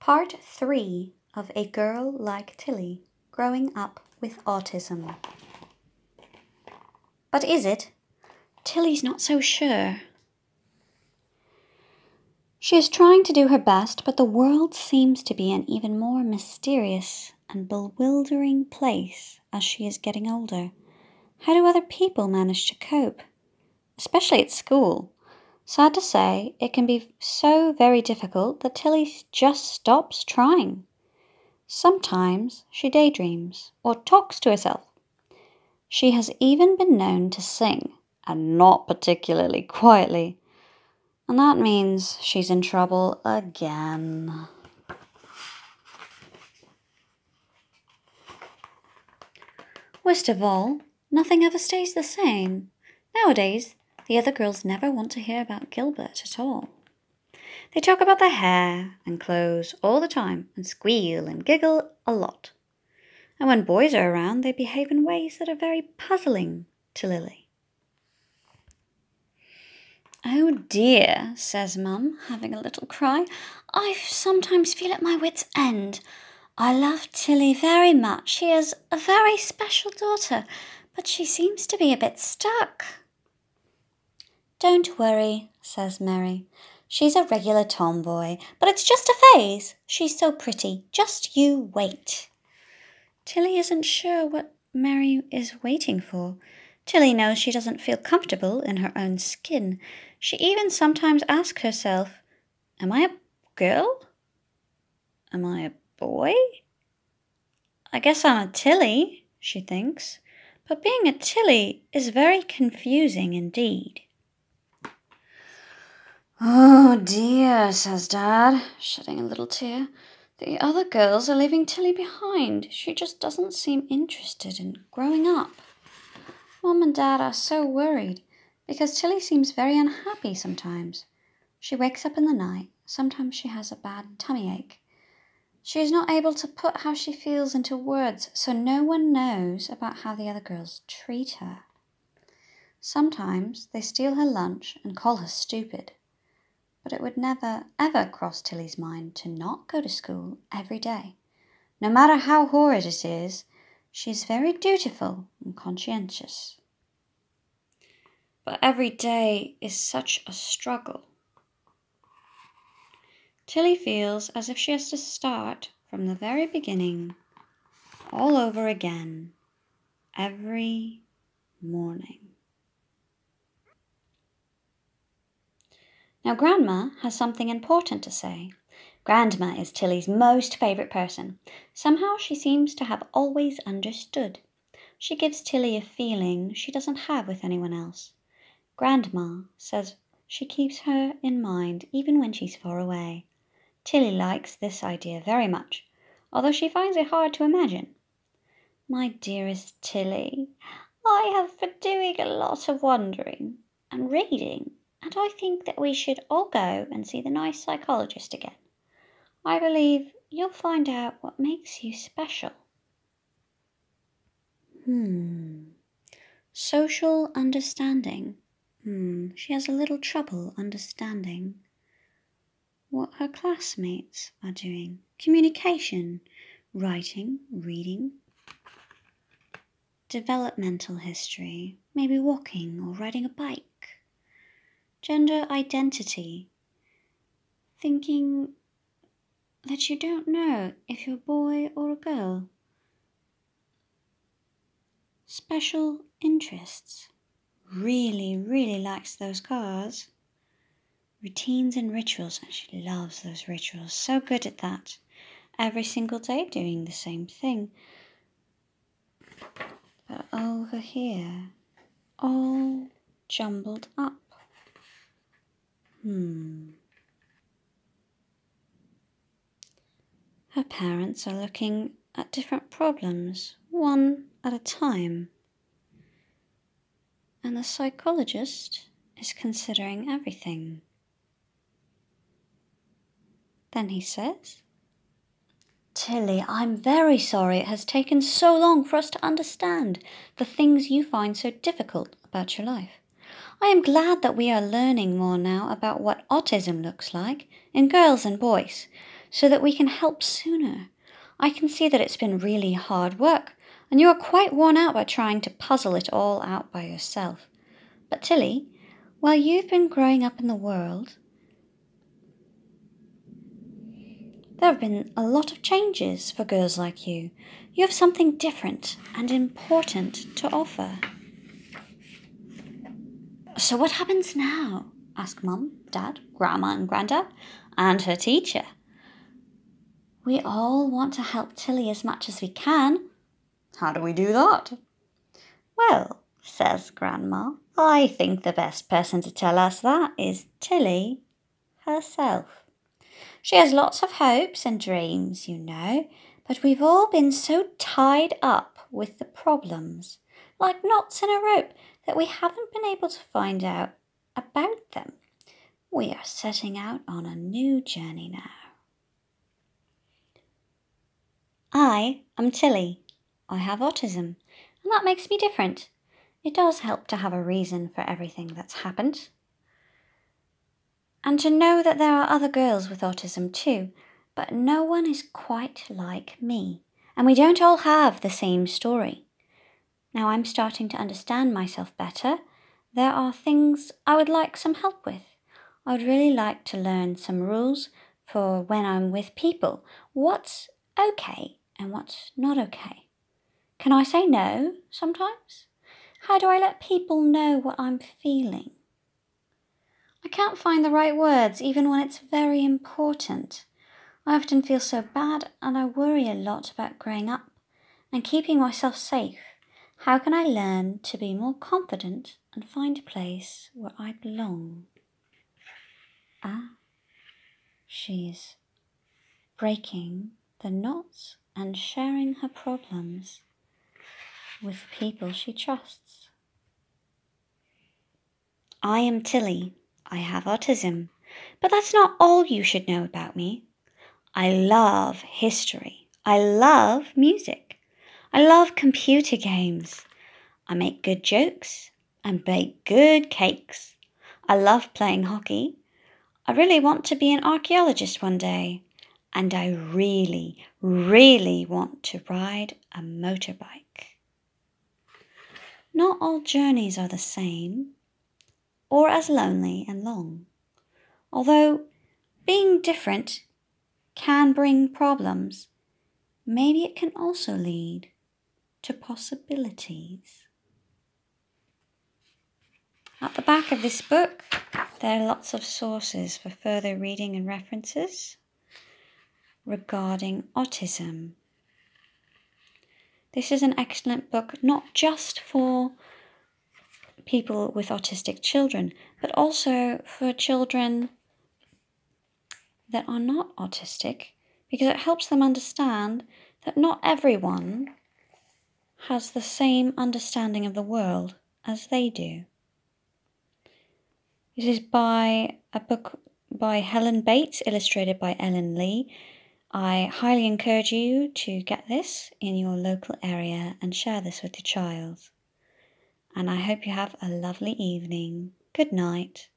Part 3 of A Girl Like Tilly, Growing Up with Autism. But is it? Tilly's not so sure. She is trying to do her best, but the world seems to be an even more mysterious and bewildering place as she is getting older. How do other people manage to cope? Especially at school. Sad to say, it can be so very difficult that Tilly just stops trying. Sometimes she daydreams or talks to herself. She has even been known to sing, and not particularly quietly. And that means she's in trouble again. Worst of all, nothing ever stays the same. Nowadays, the other girls never want to hear about Gilbert at all. They talk about their hair and clothes all the time and squeal and giggle a lot. And when boys are around, they behave in ways that are very puzzling to Lily. "Oh dear," says Mum, having a little cry. "I sometimes feel at my wit's end. I love Tilly very much. She is a very special daughter, but she seems to be a bit stuck." "Don't worry," says Mary. "She's a regular tomboy, but it's just a phase. She's so pretty. Just you wait." Tilly isn't sure what Mary is waiting for. Tilly knows she doesn't feel comfortable in her own skin. She even sometimes asks herself, "Am I a girl? Am I a boy? I guess I'm a Tilly," she thinks. But being a Tilly is very confusing indeed. "Oh dear," says Dad, shedding a little tear. "The other girls are leaving Tilly behind. She just doesn't seem interested in growing up." Mom and Dad are so worried because Tilly seems very unhappy sometimes. She wakes up in the night. Sometimes she has a bad tummy ache. She is not able to put how she feels into words, so no one knows about how the other girls treat her. Sometimes they steal her lunch and call her stupid. But it would never, ever cross Tilly's mind to not go to school every day. No matter how horrid it is, she is very dutiful and conscientious. But every day is such a struggle. Tilly feels as if she has to start from the very beginning, all over again, every morning. Now, Grandma has something important to say. Grandma is Tilly's most favourite person. Somehow she seems to have always understood. She gives Tilly a feeling she doesn't have with anyone else. Grandma says she keeps her in mind even when she's far away. Tilly likes this idea very much, although she finds it hard to imagine. "My dearest Tilly, I have been doing a lot of wondering and reading, and I think that we should all go and see the nice psychologist again. I believe you'll find out what makes you special." Social understanding. She has a little trouble understanding what her classmates are doing. Communication, writing, reading, developmental history, maybe walking or riding a bike. Gender identity, thinking that you don't know if you're a boy or a girl. Special interests, really likes those cars. Routines and rituals, and she loves those rituals, so good at that. Every single day doing the same thing. But over here, all jumbled up. Her parents are looking at different problems, one at a time. And the psychologist is considering everything. Then he says, "Tilly, I'm very sorry it has taken so long for us to understand the things you find so difficult about your life. I am glad that we are learning more now about what autism looks like in girls and boys. so that we can help sooner. I can see that it's been really hard work, and you are quite worn out by trying to puzzle it all out by yourself. But Tilly, while you've been growing up in the world, there have been a lot of changes for girls like you. You have something different and important to offer. So what happens now? Asked Mum, Dad, Grandma and Grandad, and her teacher. We all want to help Tilly as much as we can. How do we do that? Well, says Grandma, I think the best person to tell us that is Tilly herself. She has lots of hopes and dreams, you know, but we've all been so tied up with the problems, like knots in a rope, that we haven't been able to find out about them. We are setting out on a new journey now. I am Tilly. I have autism, and that makes me different. It does help to have a reason for everything that's happened. And to know that there are other girls with autism too, but no one is quite like me, and we don't all have the same story. Now I'm starting to understand myself better. There are things I would like some help with. I would really like to learn some rules for when I'm with people. What's okay and what's not okay? Can I say no sometimes? How do I let people know what I'm feeling? I can't find the right words even when it's very important. I often feel so bad and I worry a lot about growing up and keeping myself safe. How can I learn to be more confident and find a place where I belong? She's breaking the knots and sharing her problems with people she trusts. I am Tilly. I have autism, but that's not all you should know about me. I love history. I love music. I love computer games. I make good jokes and bake good cakes. I love playing hockey. I really want to be an archaeologist one day. And I really, really want to ride a motorbike. Not all journeys are the same, or as lonely and long. Although being different can bring problems, maybe it can also lead to possibilities. At the back of this book, there are lots of sources for further reading and references regarding autism. This is an excellent book, not just for people with autistic children, but also for children that are not autistic, because it helps them understand that not everyone has the same understanding of the world as they do. This is by a book by Helen Bates, illustrated by Ellen Lee. I highly encourage you to get this in your local area and share this with your child. And I hope you have a lovely evening. Good night.